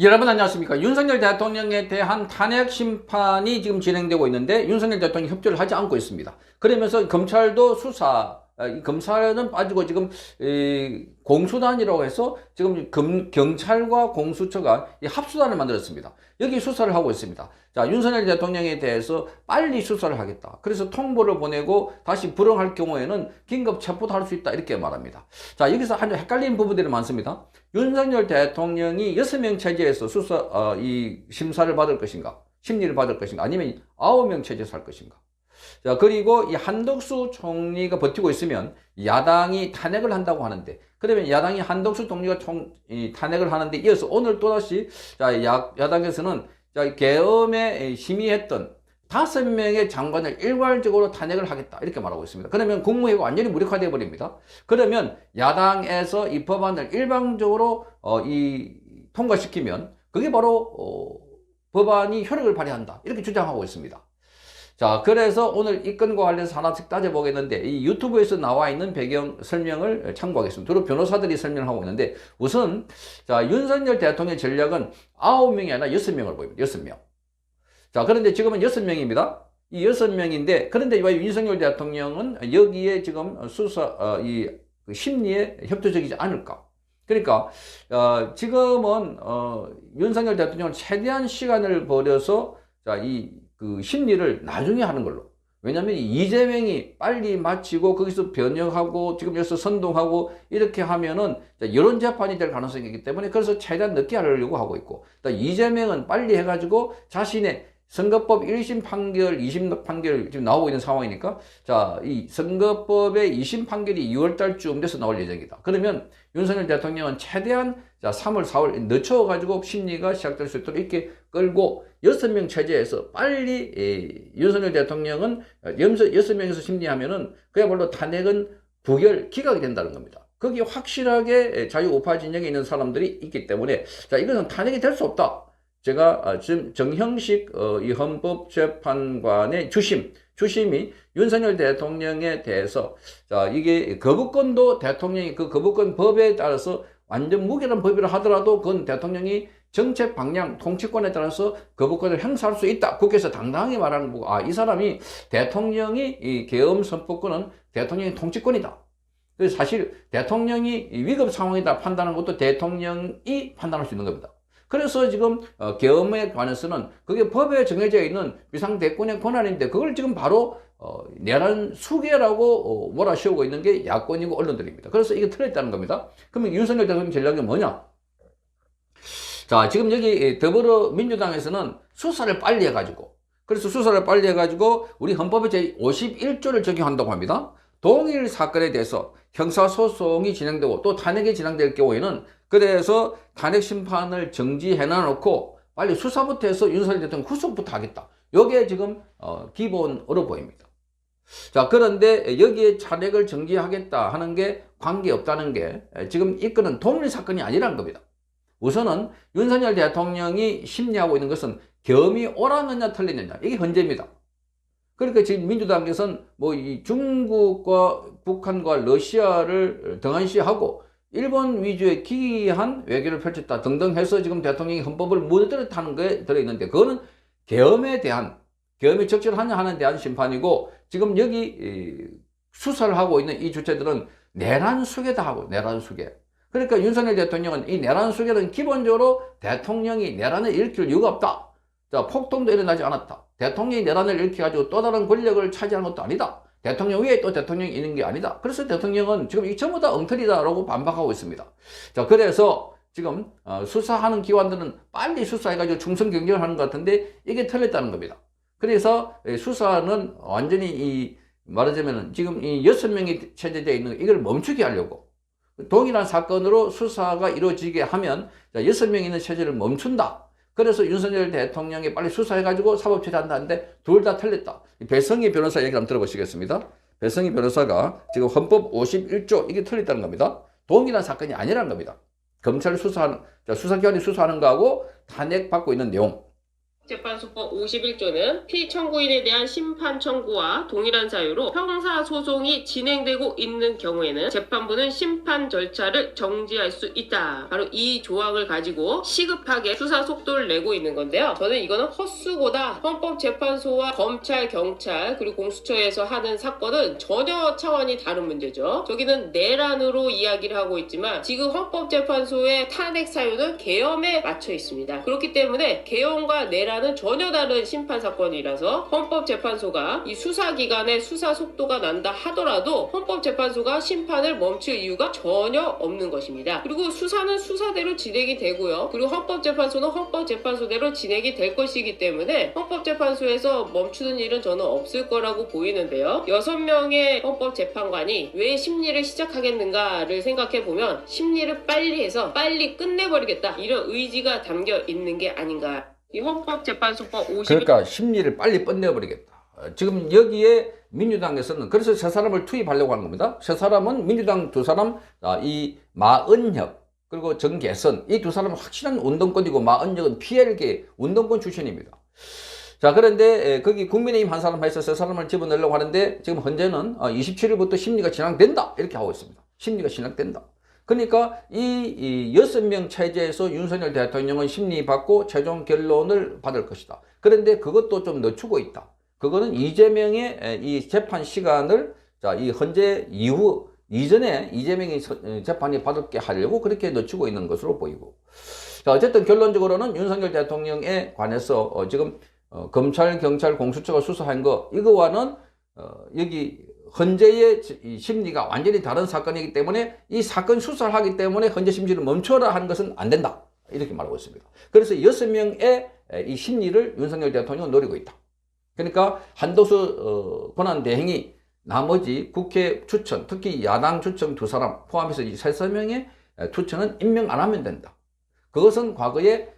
여러분 안녕하십니까. 윤석열 대통령에 대한 탄핵 심판이 지금 진행되고 있는데 윤석열 대통령이 협조를 하지 않고 있습니다. 그러면서 검찰도 검찰은 빠지고 지금 공수단이라고 해서 지금 경찰과 공수처가 합수단을 만들었습니다. 여기 수사를 하고 있습니다. 자, 윤석열 대통령에 대해서 빨리 수사를 하겠다. 그래서 통보를 보내고 다시 불응할 경우에는 긴급 체포도 할 수 있다. 이렇게 말합니다. 자, 여기서 아주 헷갈리는 부분들이 많습니다. 윤석열 대통령이 6명 체제에서 이 심사를 받을 것인가? 심리를 받을 것인가? 아니면 9명 체제에서 할 것인가? 자, 그리고 이 한덕수 총리가 버티고 있으면 야당이 탄핵을 한다고 하는데, 그러면 야당이 한덕수 총리가 탄핵을 하는데 이어서 오늘 또다시 야당에서는 계엄에 심의했던 5명의 장관을 일괄적으로 탄핵을 하겠다. 이렇게 말하고 있습니다. 그러면 국무회의가 완전히 무력화되어 버립니다. 그러면 야당에서 이 법안을 일방적으로 통과시키면 그게 바로 법안이 효력을 발휘한다. 이렇게 주장하고 있습니다. 자, 그래서 오늘 이 건과 관련해서 하나씩 따져보겠는데, 이 유튜브에서 나와 있는 배경 설명을 참고하겠습니다. 주로 변호사들이 설명하고 있는데, 우선, 자, 윤석열 대통령의 전략은 9명이 아니라 6명을 보입니다. 6명. 자, 그런데 지금은 6명입니다. 이 6명인데, 그런데 왜 윤석열 대통령은 여기에 지금 그 심리에 협조적이지 않을까? 그러니까, 지금은, 윤석열 대통령은 최대한 시간을 버려서, 그 심리를 나중에 하는 걸로. 왜냐면 이재명이 빨리 마치고 거기서 변형하고 지금 여기서 선동하고 이렇게 하면은 여론 재판이 될 가능성이 있기 때문에 그래서 최대한 늦게 하려고 하고 있고, 이재명은 빨리 해가지고 자신의 선거법 1심 판결, 2심 판결 지금 나오고 있는 상황이니까, 자, 이 선거법의 2심 판결이 6월달쯤 돼서 나올 예정이다. 그러면 윤석열 대통령은 최대한 3월, 4월 늦춰가지고 심리가 시작될 수 있도록 이렇게 끌고 6명 체제에서 빨리 윤석열 대통령은 6명에서 심리하면은 그야말로 탄핵은 기각이 된다는 겁니다. 거기 확실하게 자유우파 진영에 있는 사람들이 있기 때문에, 자, 이것은 탄핵이 될 수 없다. 제가 지금 정형식 이 헌법재판관의 주심이 윤석열 대통령에 대해서, 자, 이게 거부권도 대통령이 그 거부권 법에 따라서 완전 무결한 법이라 하더라도 그건 대통령이 정책 방향, 통치권에 따라서 거부권을 행사할 수 있다. 국회에서 당당하게 말하는 거고, 이 사람이 대통령이 이 계엄 선포권은 대통령의 통치권이다. 그래서 사실 대통령이 위급 상황이다 판단하는 것도 대통령이 판단할 수 있는 겁니다. 그래서 지금 계엄에 관해서는 그게 법에 정해져 있는 비상대권의 권한인데 그걸 지금 바로 내란 수계라고 몰아씌우고 있는 게 야권이고 언론들입니다. 그래서 이게 틀렸다는 겁니다. 그러면 윤석열 대통령 전략이 뭐냐? 자, 지금 여기 더불어민주당에서는 수사를 빨리 해가지고, 그래서 수사를 빨리 해가지고 우리 헌법의 제51조를 적용한다고 합니다. 동일 사건에 대해서 형사소송이 진행되고 또 탄핵이 진행될 경우에는 그래서 탄핵 심판을 정지해놔놓고 빨리 수사부터 해서 윤석열 대통령 구속부터 하겠다. 이게 지금 기본으로 보입니다. 자, 그런데 여기에 탄핵을 정지하겠다 하는 게 관계없다는 게 지금 이 건은 동일 사건이 아니라는 겁니다. 우선은 윤석열 대통령이 심리하고 있는 것은 계엄이 옳았느냐 틀렸느냐, 이게 헌재입니다. 그러니까 지금 민주당에서는 뭐 이 중국과 북한과 러시아를 등한시하고 일본 위주의 기이한 외교를 펼쳤다 등등 해서 지금 대통령이 헌법을 무너뜨렸다는 거에 들어있는데, 그거는 계엄이 적절하냐 하는 대한 심판이고, 지금 여기 수사를 하고 있는 이 주체들은 내란 수계다 하고, 내란 수계. 그러니까 윤석열 대통령은 이 내란 수계는 기본적으로 대통령이 내란을 일으킬 이유가 없다. 자, 폭동도 일어나지 않았다. 대통령이 내란을 일으켜가지고 또 다른 권력을 차지한 것도 아니다. 대통령 위에 또 대통령이 있는 게 아니다. 그래서 대통령은 지금 이 전부 다 엉터리다라고 반박하고 있습니다. 자, 그래서 지금 수사하는 기관들은 빨리 수사해가지고 충성 경쟁을 하는 것 같은데 이게 틀렸다는 겁니다. 그래서 수사는 완전히 말하자면 지금 이 6명이 체제되어 있는 이걸 멈추게 하려고 동일한 사건으로 수사가 이루어지게 하면 6명 있는 체제를 멈춘다. 그래서 윤석열 대통령이 빨리 수사해가지고 사법 처리한다는데 둘 다 틀렸다. 배성희 변호사 얘기 한번 들어보시겠습니다. 배성희 변호사가 지금 헌법 51조 이게 틀렸다는 겁니다. 동일한 사건이 아니라는 겁니다. 검찰 수사기관이 수사하는 거하고 탄핵 받고 있는 내용. 헌법재판소법 51조는 피청구인에 대한 심판 청구와 동일한 사유로 형사소송이 진행되고 있는 경우에는 재판부는 심판 절차를 정지할 수 있다. 바로 이 조항을 가지고 시급하게 수사 속도를 내고 있는 건데요. 저는 이거는 헛수보다 헌법재판소와 검찰, 경찰 그리고 공수처에서 하는 사건은 전혀 차원이 다른 문제죠. 저기는 내란으로 이야기를 하고 있지만 지금 헌법재판소의 탄핵 사유는 계엄에 맞춰 있습니다. 그렇기 때문에 계엄과 내란은 전혀 다른 심판사건이라서 헌법재판소가 이 수사기관의 수사 속도가 난다 하더라도 헌법재판소가 심판을 멈출 이유가 전혀 없는 것입니다. 그리고 수사는 수사대로 진행이 되고요. 그리고 헌법재판소는 헌법재판소대로 진행이 될 것이기 때문에 헌법재판소에서 멈추는 일은 저는 없을 거라고 보이는데요. 6명의 헌법재판관이 왜 심리를 시작하겠는가를 생각해보면 심리를 빨리 해서 빨리 끝내버리겠다 이런 의지가 담겨 있는 게 아닌가. 이 헌법재판소법 50... 그러니까 심리를 빨리 끝내버리겠다. 지금 여기에 민주당에서는 그래서 세 사람을 투입하려고 하는 겁니다. 세 사람은 민주당 두 사람, 이 마은혁 그리고 정계선 이 두 사람은 확실한 운동권이고 마은혁은 PL계 운동권 출신입니다. 자, 그런데 거기 국민의힘 한 사람 해서 세 사람을 집어넣으려고 하는데 지금 현재는 27일부터 심리가 진행된다 이렇게 하고 있습니다. 심리가 진행된다. 그러니까 이 6명 체제에서 윤석열 대통령은 심리받고 최종 결론을 받을 것이다. 그런데 그것도 좀 늦추고 있다. 그거는 이재명의 이 재판 시간을 이 헌재 이후 이전에 이재명이 재판이 받게 하려고 그렇게 늦추고 있는 것으로 보이고. 자, 어쨌든 결론적으로는 윤석열 대통령에 관해서 지금 검찰, 경찰, 공수처가 수사한 거 이거와는 여기 헌재의 심리가 완전히 다른 사건이기 때문에 이 사건 수사를 하기 때문에 헌재 심리를 멈춰라 하는 것은 안 된다. 이렇게 말하고 있습니다. 그래서 6명의 이 심리를 윤석열 대통령은 노리고 있다. 그러니까 한덕수 권한대행이 나머지 국회 추천, 특히 야당 추천 두 사람 포함해서 이 3명의 추천은 임명 안 하면 된다. 그것은 과거에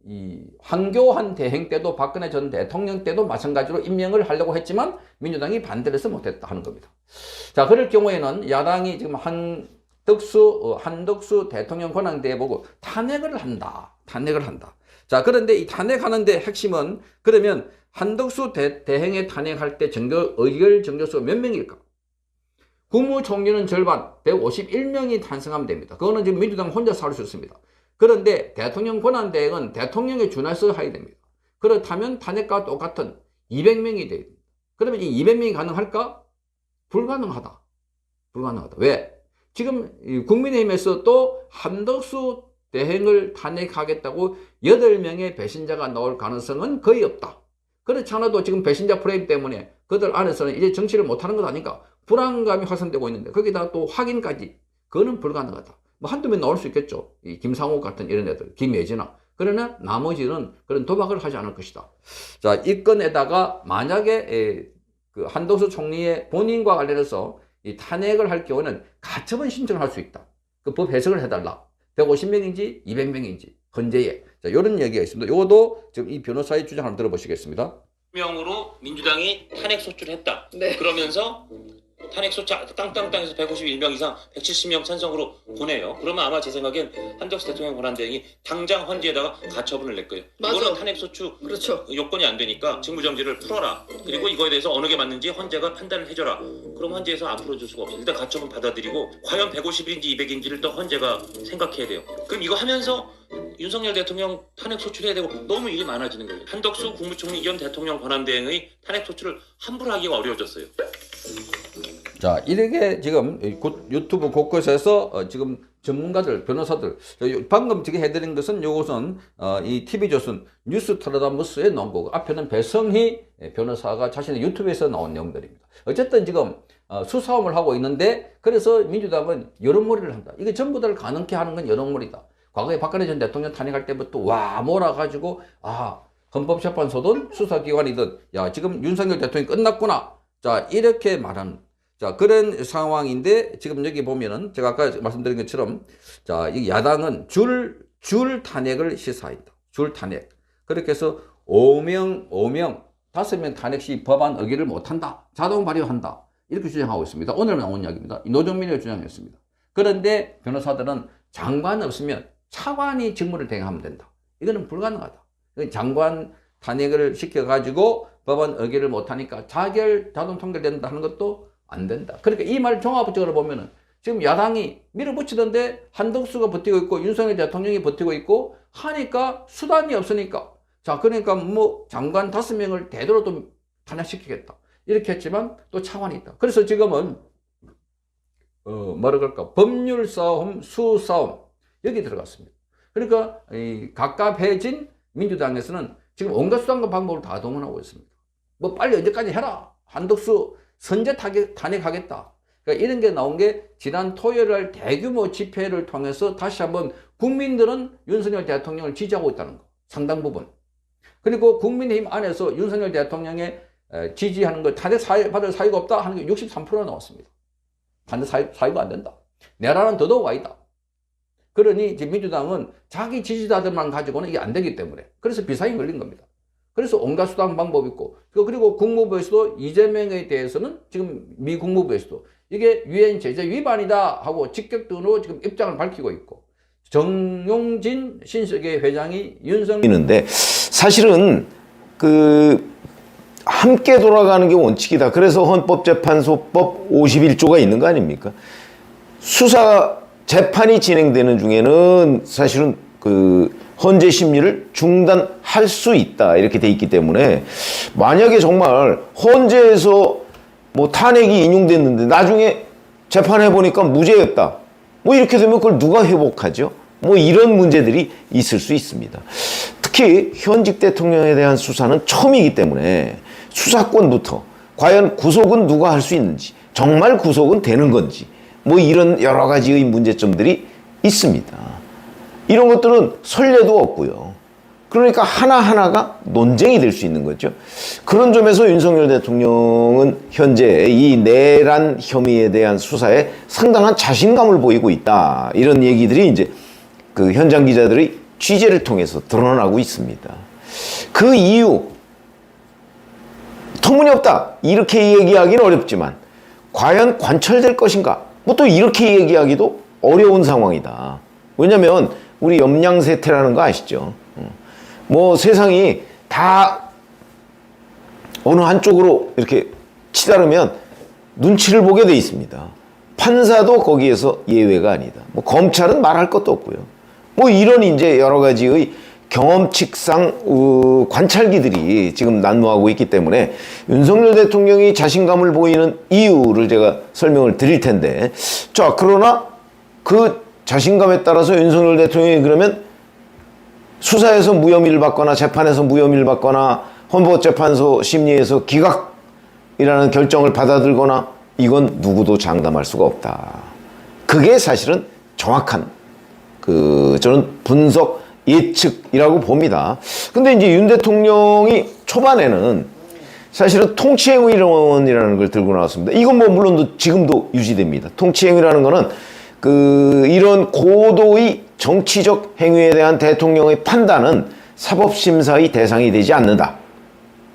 이 황교안 대행 때도 박근혜 전 대통령 때도 마찬가지로 임명을 하려고 했지만 민주당이 반대를 해서 못했다 하는 겁니다. 자, 그럴 경우에는 야당이 지금 한덕수 대통령 권한대행 보고 탄핵을 한다. 자, 그런데 이 탄핵하는데 핵심은 그러면 한덕수 대행의 탄핵할 때 의결 정족수가 몇 명일까? 국무총리는 절반 151명이 탄생하면 됩니다. 그거는 지금 민주당 혼자서 할 수 있습니다. 그런데 대통령 권한대행은 대통령에 준해서 해야 됩니다. 그렇다면 탄핵과 똑같은 200명이 돼야 됩니다. 그러면 이 200명이 가능할까? 불가능하다. 왜? 지금 국민의힘에서 또 한덕수 대행을 탄핵하겠다고 8명의 배신자가 나올 가능성은 거의 없다. 그렇지 않아도 지금 배신자 프레임 때문에 그들 안에서는 이제 정치를 못하는 것 아닌가 불안감이 확산되고 있는데 거기다가 또 확인까지 그거는 불가능하다. 뭐 한두 명 나올 수 있겠죠. 이 김상욱 같은 이런 애들, 김예진아. 그러나 나머지는 그런 도박을 하지 않을 것이다. 자, 이 건에다가 만약에 그 한덕수 총리의 본인과 관련해서 이 탄핵을 할 경우는 가처분 신청을 할 수 있다. 그 법 해석을 해달라. 150명인지 200명인지 헌재에. 자, 이런 얘기가 있습니다. 이것도 지금 이 변호사의 주장 한번 들어보시겠습니다. 명으로 민주당이 탄핵 소추를 했다. 네. 그러면서 탄핵 소추 땅땅땅에서 151명 이상 170명 찬성으로 보내요. 그러면 아마 제 생각엔 한덕수 대통령 권한대행이 당장 헌재에다가 가처분을 낼 거예요. 맞아. 이거는 탄핵 소추 그렇죠. 요건이 안 되니까 직무정지를 풀어라. 그리고 이거에 대해서 어느 게 맞는지 헌재가 판단을 해줘라. 그럼 헌재에서 안 풀어줄 수가 없어요. 일단 가처분 받아들이고 과연 150일인지 200일인지를 또 헌재가 생각해야 돼요. 그럼 이거 하면서 윤석열 대통령 탄핵 소추해야 되고 너무 일이 많아지는 거예요. 한덕수 국무총리 겸 대통령 권한대행의 탄핵 소추를 함부로 하기가 어려워졌어요. 자, 이렇게 지금 유튜브 곳곳에서 지금 전문가들, 변호사들, 방금 지금 해드린 것은 요것은 이 TV조선 뉴스트라다무스에 나온 거고 앞에는 배성희 변호사가 자신의 유튜브에서 나온 내용들입니다. 어쨌든 지금 수사움을 하고 있는데 그래서 민주당은 여론몰이를 한다. 이게 전부 다를 가능케 하는 건 여론몰이다. 과거에 박근혜 전 대통령 탄핵할 때부터 와 몰아가지고 헌법재판소든 수사기관이든 야 지금 윤석열 대통령이 끝났구나. 자 이렇게 말하는 자 그런 상황인데 지금 여기 보면은 제가 아까 말씀드린 것처럼 자 이 야당은 줄 탄핵을 시사한다. 줄 탄핵. 그렇게 해서 5명 5명 탄핵 시 법안 의결을 못한다. 자동 발의한다. 이렇게 주장하고 있습니다. 오늘 나온 이야기입니다. 노정민이 주장했습니다. 그런데 변호사들은 장관 없으면 차관이 직무를 대행하면 된다. 이거는 불가능하다. 장관 탄핵을 시켜가지고 법안 의결을 못하니까 자동 통결된다 하는 것도 안 된다. 그러니까 이 말 종합적으로 보면은 지금 야당이 밀어붙이던데 한덕수가 버티고 있고 윤석열 대통령이 버티고 있고 하니까 수단이 없으니까 자 그러니까 뭐 장관 5명을 대대로 좀 탄핵시키겠다 이렇게 했지만 또 차원이 있다. 그래서 지금은 뭐라 그럴까 법률 싸움, 수 싸움 여기 들어갔습니다. 그러니까 이 갑갑해진 민주당에서는 지금 온갖 수단과 방법을 다 동원하고 있습니다. 뭐 빨리 언제까지 해라. 한덕수 선제 탄핵하겠다. 그러니까 이런 게 나온 게 지난 토요일 날 대규모 집회를 통해서 다시 한번 국민들은 윤석열 대통령을 지지하고 있다는 거. 상당 부분. 그리고 국민의힘 안에서 윤석열 대통령의 지지하는 거 탄핵 받을 사유가 없다 하는 게 63%가 나왔습니다. 탄핵 사유가 안 된다. 내라는 더더욱 아니다. 그러니 이제 민주당은 자기 지지자들만 가지고는 이게 안 되기 때문에 그래서 비상이 걸린 겁니다. 그래서 온갖 수단 방법이 있고 그리고 국무부에서도 이재명에 대해서는 지금 미 국무부에서도 이게 유엔 제재 위반이다 하고 직격등으로 지금 입장을 밝히고 있고 정용진 신세계 회장이 있는데 사실은 함께 돌아가는 게 원칙이다. 그래서 헌법재판소법 51조가 있는 거 아닙니까? 수사 재판이 진행되는 중에는 사실은 헌재 심리를 중단할 수 있다 이렇게 돼 있기 때문에 만약에 정말 헌재에서 뭐 탄핵이 인용됐는데 나중에 재판해 보니까 무죄였다 뭐 이렇게 되면 그걸 누가 회복하죠? 뭐 이런 문제들이 있을 수 있습니다. 특히 현직 대통령에 대한 수사는 처음이기 때문에 수사권부터 과연 구속은 누가 할 수 있는지 정말 구속은 되는 건지 뭐 이런 여러 가지의 문제점들이 있습니다. 이런 것들은 선례도 없고요. 그러니까 하나하나가 논쟁이 될 수 있는 거죠. 그런 점에서 윤석열 대통령은 현재 이 내란 혐의에 대한 수사에 상당한 자신감을 보이고 있다. 이런 얘기들이 이제 현장 기자들의 취재를 통해서 드러나고 있습니다. 그 이유, 터무니없다. 이렇게 얘기하기는 어렵지만 과연 관철될 것인가? 뭐 또 이렇게 얘기하기도 어려운 상황이다. 왜냐면 우리 염량세태라는 거 아시죠? 뭐 세상이 다 어느 한쪽으로 이렇게 치달으면 눈치를 보게 돼 있습니다. 판사도 거기에서 예외가 아니다. 뭐 검찰은 말할 것도 없고요. 뭐 이런 이제 여러 가지의 경험칙상 관찰기들이 지금 난무하고 있기 때문에 윤석열 대통령이 자신감을 보이는 이유를 제가 설명을 드릴 텐데 자 그러나 그 자신감에 따라서 윤석열 대통령이 그러면 수사에서 무혐의를 받거나 재판에서 무혐의를 받거나 헌법재판소 심리에서 기각이라는 결정을 받아들거나 이건 누구도 장담할 수가 없다. 그게 사실은 정확한 저는 분석 예측이라고 봅니다. 근데 이제 윤 대통령이 초반에는 사실은 통치행위론이라는 걸 들고 나왔습니다. 이건 뭐 물론 지금도 유지됩니다. 통치행위라는 거는 이런 고도의 정치적 행위에 대한 대통령의 판단은 사법심사의 대상이 되지 않는다.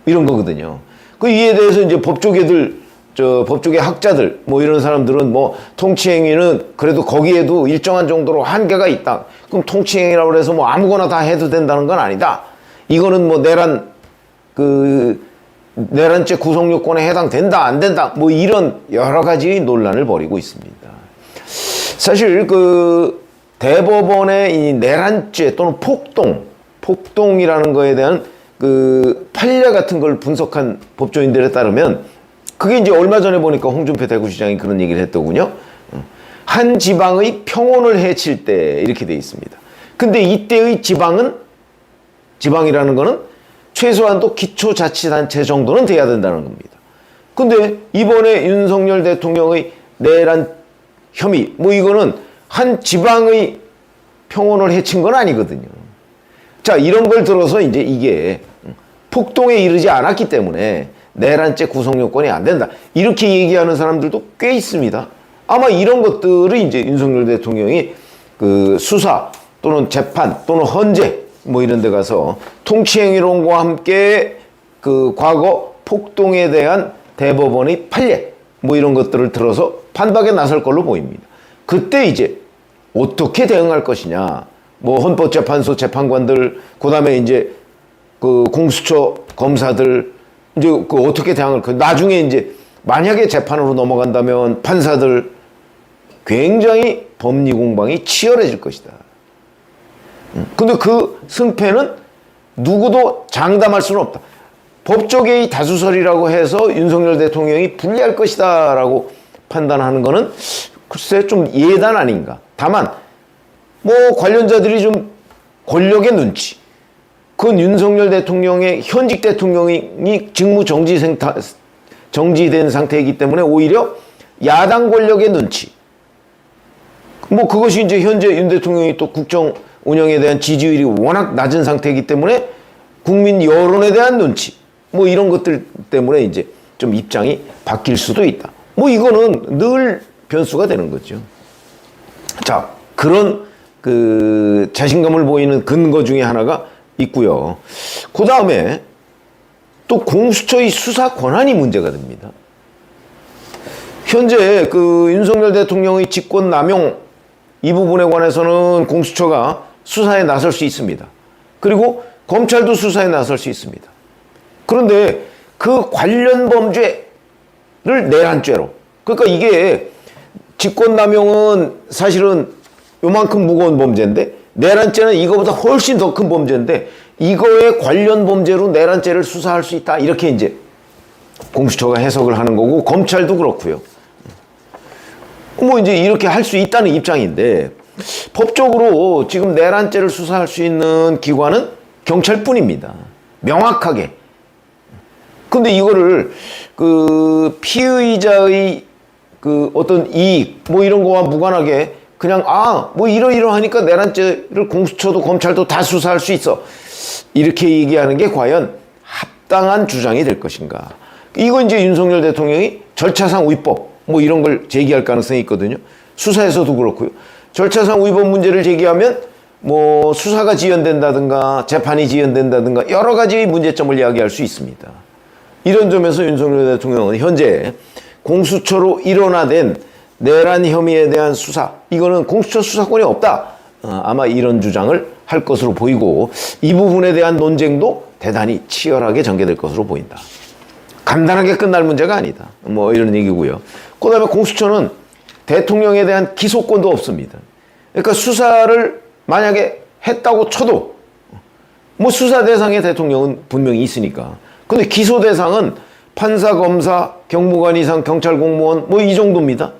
이런 거거든요. 이에 대해서 이제 법조계 학자들, 뭐 이런 사람들은 뭐 통치행위는 그래도 거기에도 일정한 정도로 한계가 있다. 그럼 통치행위라고 해서 뭐 아무거나 다 해도 된다는 건 아니다. 이거는 뭐 내란죄 구성요건에 해당된다, 안 된다. 뭐 이런 여러 가지의 논란을 벌이고 있습니다. 사실 대법원의 이 내란죄 또는 폭동이라는 거에 대한 판례 같은 걸 분석한 법조인들에 따르면 그게 이제 얼마 전에 보니까 홍준표 대구시장이 그런 얘기를 했더군요. 한 지방의 평온을 해칠 때 이렇게 돼 있습니다. 근데 이때의 지방이라는 거는 최소한도 기초자치단체 정도는 돼야 된다는 겁니다. 근데 이번에 윤석열 대통령의 내란 혐의, 뭐 이거는 한 지방의 평온을 해친 건 아니거든요. 자, 이런 걸 들어서 이제 이게 폭동에 이르지 않았기 때문에 내란죄 구성 요건이 안 된다. 이렇게 얘기하는 사람들도 꽤 있습니다. 아마 이런 것들을 이제 윤석열 대통령이 수사 또는 재판 또는 헌재 뭐 이런 데 가서 통치행위론과 함께 과거 폭동에 대한 대법원의 판례 뭐 이런 것들을 들어서 판박에 나설 걸로 보입니다. 그때 이제 어떻게 대응할 것이냐. 뭐 헌법재판소 재판관들, 그 다음에 이제 그 공수처 검사들 이제 그 어떻게 대항을 나중에 이제 만약에 재판으로 넘어간다면 판사들 굉장히 법리 공방이 치열해질 것이다. 근데 그 승패는 누구도 장담할 수는 없다. 법조계의 다수설이라고 해서 윤석열 대통령이 불리할 것이다 라고 판단하는 거는 글쎄 좀 예단 아닌가. 다만 뭐 관련자들이 좀 권력의 눈치, 그건 윤석열 대통령의 현직 대통령이 직무 정지된 상태이기 때문에 오히려 야당 권력의 눈치, 뭐 그것이 이제 현재 윤 대통령이 또 국정 운영에 대한 지지율이 워낙 낮은 상태이기 때문에 국민 여론에 대한 눈치, 뭐 이런 것들 때문에 이제 좀 입장이 바뀔 수도 있다. 뭐 이거는 늘 변수가 되는 거죠. 자, 그런 그 자신감을 보이는 근거 중에 하나가 있고요. 그 다음에 또 공수처의 수사 권한이 문제가 됩니다. 현재 그 윤석열 대통령의 직권 남용 이 부분에 관해서는 공수처가 수사에 나설 수 있습니다. 그리고 검찰도 수사에 나설 수 있습니다. 그런데 그 관련 범죄를 내란죄로, 그러니까 이게 직권남용은 사실은 요만큼 무거운 범죄인데 내란죄는 이거보다 훨씬 더 큰 범죄인데 이거에 관련 범죄로 내란죄를 수사할 수 있다, 이렇게 이제 공수처가 해석을 하는 거고 검찰도 그렇고요. 뭐 이제 이렇게 할 수 있다는 입장인데 법적으로 지금 내란죄를 수사할 수 있는 기관은 경찰뿐입니다. 명확하게. 근데 이거를 그 피의자의 그 어떤 이익 뭐 이런 거와 무관하게 그냥 뭐 이러이러하니까 내란죄를 공수처도 검찰도 다 수사할 수 있어, 이렇게 얘기하는 게 과연 합당한 주장이 될 것인가. 이거 이제 윤석열 대통령이 절차상 위법 뭐 이런 걸 제기할 가능성이 있거든요. 수사에서도 그렇고요. 절차상 위법 문제를 제기하면 뭐 수사가 지연된다든가 재판이 지연된다든가 여러 가지의 문제점을 이야기할 수 있습니다. 이런 점에서 윤석열 대통령은 현재 공수처로 일원화된 내란 혐의에 대한 수사, 이거는 공수처 수사권이 없다, 아마 이런 주장을 할 것으로 보이고 이 부분에 대한 논쟁도 대단히 치열하게 전개될 것으로 보인다. 간단하게 끝날 문제가 아니다, 뭐 이런 얘기고요. 그 다음에 공수처는 대통령에 대한 기소권도 없습니다. 그러니까 수사를 만약에 했다고 쳐도 뭐 수사 대상의 대통령은 분명히 있으니까, 근데 기소 대상은 판사, 검사, 경무관 이상, 경찰 공무원 뭐 이 정도입니다.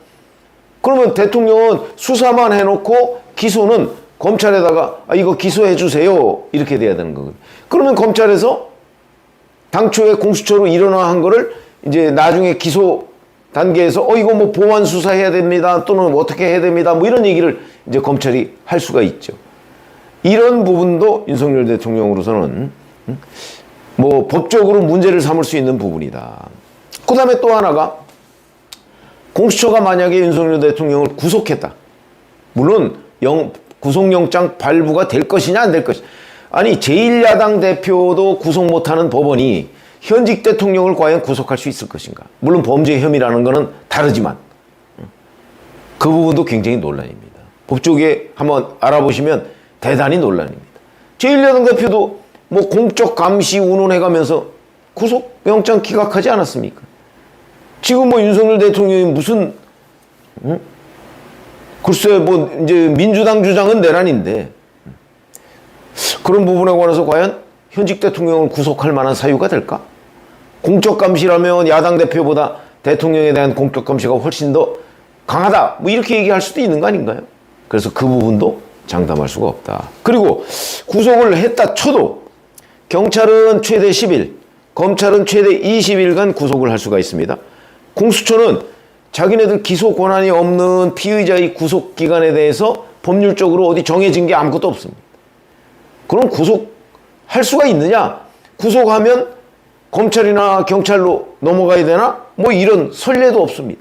그러면 대통령은 수사만 해놓고 기소는 검찰에다가 이거 기소해 주세요 이렇게 돼야 되는 거거든요. 그러면 검찰에서 당초에 공수처로 일어난 거를 이제 나중에 기소 단계에서 이거 뭐 보완 수사해야 됩니다 또는 어떻게 해야 됩니다 뭐 이런 얘기를 이제 검찰이 할 수가 있죠. 이런 부분도 윤석열 대통령으로서는 뭐 법적으로 문제를 삼을 수 있는 부분이다. 그 다음에 또 하나가 공수처가 만약에 윤석열 대통령을 구속했다. 물론 구속영장 발부가 될 것이냐 안 될 것이냐. 아니 제1야당 대표도 구속 못하는 법원이 현직 대통령을 과연 구속할 수 있을 것인가. 물론 범죄 혐의라는 것은 다르지만 그 부분도 굉장히 논란입니다. 법조계 한번 알아보시면 대단히 논란입니다. 제1야당 대표도 뭐 공적 감시 운운해가면서 구속영장 기각하지 않았습니까? 지금 뭐 윤석열 대통령이 무슨 글쎄 뭐 이제 민주당 주장은 내란인데 그런 부분에 관해서 과연 현직 대통령을 구속할 만한 사유가 될까? 공적 감시라면 야당 대표보다 대통령에 대한 공적 감시가 훨씬 더 강하다 뭐 이렇게 얘기할 수도 있는 거 아닌가요? 그래서 그 부분도 장담할 수가 없다. 그리고 구속을 했다 쳐도 경찰은 최대 10일, 검찰은 최대 20일간 구속을 할 수가 있습니다. 공수처는 자기네들 기소 권한이 없는 피의자의 구속 기간에 대해서 법률적으로 어디 정해진 게 아무것도 없습니다. 그럼 구속할 수가 있느냐? 구속하면 검찰이나 경찰로 넘어가야 되나? 뭐 이런 선례도 없습니다.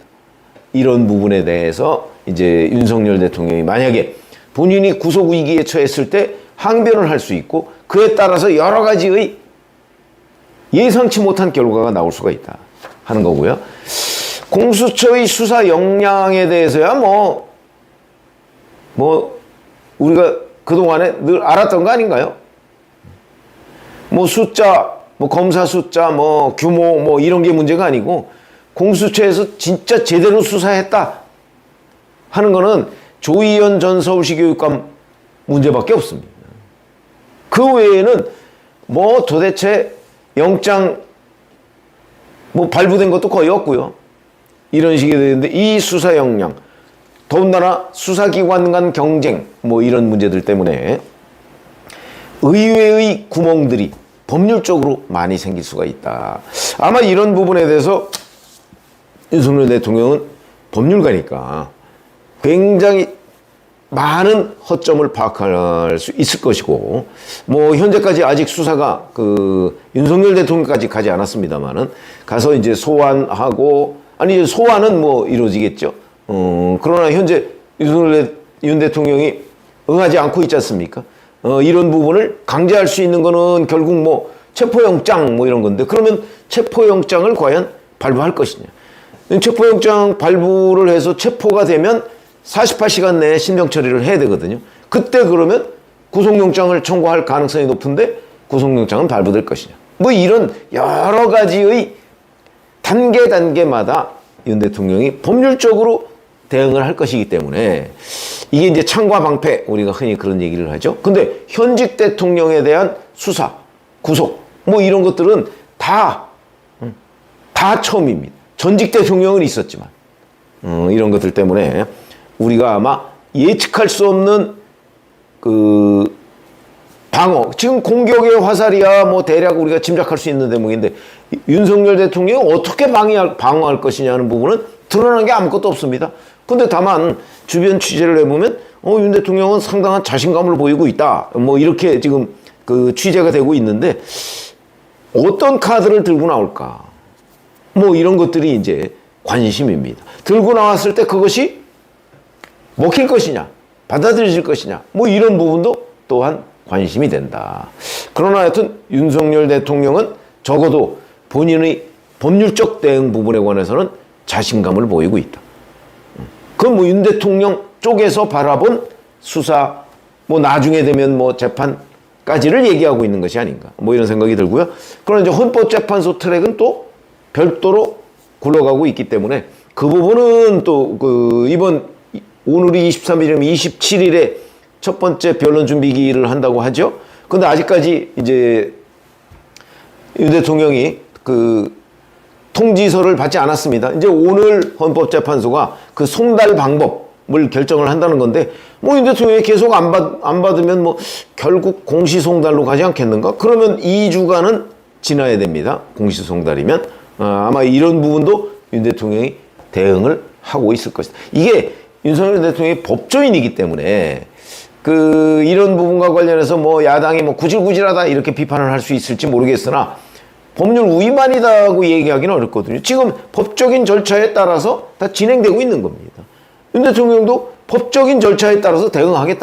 이런 부분에 대해서 이제 윤석열 대통령이 만약에 본인이 구속 위기에 처했을 때 항변을 할 수 있고 그에 따라서 여러 가지의 예상치 못한 결과가 나올 수가 있다 하는 거고요. 공수처의 수사 역량에 대해서야 뭐 우리가 그동안에 늘 알았던 거 아닌가요? 뭐 숫자, 뭐 검사 숫자, 뭐 규모, 뭐 이런 게 문제가 아니고 공수처에서 진짜 제대로 수사했다 하는 거는 조희연 전 서울시 교육감 문제밖에 없습니다. 그 외에는 뭐 도대체 영장 뭐 발부된 것도 거의 없고요. 이런 식이 되는데 이 수사 역량, 더군다나 수사기관 간 경쟁 뭐 이런 문제들 때문에 의외의 구멍들이 법률적으로 많이 생길 수가 있다. 아마 이런 부분에 대해서 윤석열 대통령은 법률가니까 굉장히 많은 허점을 파악할 수 있을 것이고, 뭐 현재까지 아직 수사가 그 윤석열 대통령까지 가지 않았습니다만은 가서 이제 소환하고, 아니 소환은 뭐 이루어지겠죠. 그러나 현재 윤 대통령이 응하지 않고 있지 않습니까? 이런 부분을 강제할 수 있는 거는 결국 뭐 체포영장 뭐 이런 건데, 그러면 체포영장을 과연 발부할 것이냐. 체포영장 발부를 해서 체포가 되면 48시간 내에 신병 처리를 해야 되거든요. 그때 그러면 구속영장을 청구할 가능성이 높은데 구속영장은 발부될 것이냐. 뭐 이런 여러 가지의 단계마다 윤 대통령이 법률적으로 대응을 할 것이기 때문에 이게 이제 창과 방패, 우리가 흔히 그런 얘기를 하죠. 근데 현직 대통령에 대한 수사, 구속 뭐 이런 것들은 다 처음입니다. 전직 대통령은 있었지만 이런 것들 때문에 우리가 아마 예측할 수 없는 그 방어, 지금 공격의 화살이야 뭐 대략 우리가 짐작할 수 있는 대목인데 윤석열 대통령이 어떻게 방어할 것이냐는 부분은 드러난 게 아무것도 없습니다. 근데 다만 주변 취재를 해보면 윤 대통령은 상당한 자신감을 보이고 있다 뭐 이렇게 지금 그 취재가 되고 있는데 어떤 카드를 들고 나올까 뭐 이런 것들이 이제 관심입니다. 들고 나왔을 때 그것이 먹힐 것이냐 받아들여질 것이냐 뭐 이런 부분도 또한 관심이 된다. 그러나 하여튼 윤석열 대통령은 적어도 본인의 법률적 대응 부분에 관해서는 자신감을 보이고 있다. 그건 뭐 윤 대통령 쪽에서 바라본 수사, 뭐 나중에 되면 뭐 재판까지를 얘기하고 있는 것이 아닌가. 뭐 이런 생각이 들고요. 그러나 이제 헌법재판소 트랙은 또 별도로 굴러가고 있기 때문에 그 부분은 또 그 오늘이 23일이면 27일에 첫 번째 변론 준비기를 한다고 하죠. 근데 아직까지 이제 윤 대통령이 그 통지서를 받지 않았습니다. 이제 오늘 헌법재판소가 그 송달 방법을 결정을 한다는 건데, 뭐 윤 대통령이 계속 안 받으면 뭐 결국 공시송달로 가지 않겠는가? 그러면 2주간은 지나야 됩니다. 공시송달이면. 아마 이런 부분도 윤 대통령이 대응을 하고 있을 것이다. 이게 윤석열 대통령이 법조인이기 때문에 이런 부분과 관련해서 뭐 야당이 뭐 구질구질하다 이렇게 비판을 할 수 있을지 모르겠으나 법률 위반이다고 얘기하기는 어렵거든요. 지금 법적인 절차에 따라서 다 진행되고 있는 겁니다. 윤 대통령도 법적인 절차에 따라서 대응하겠다는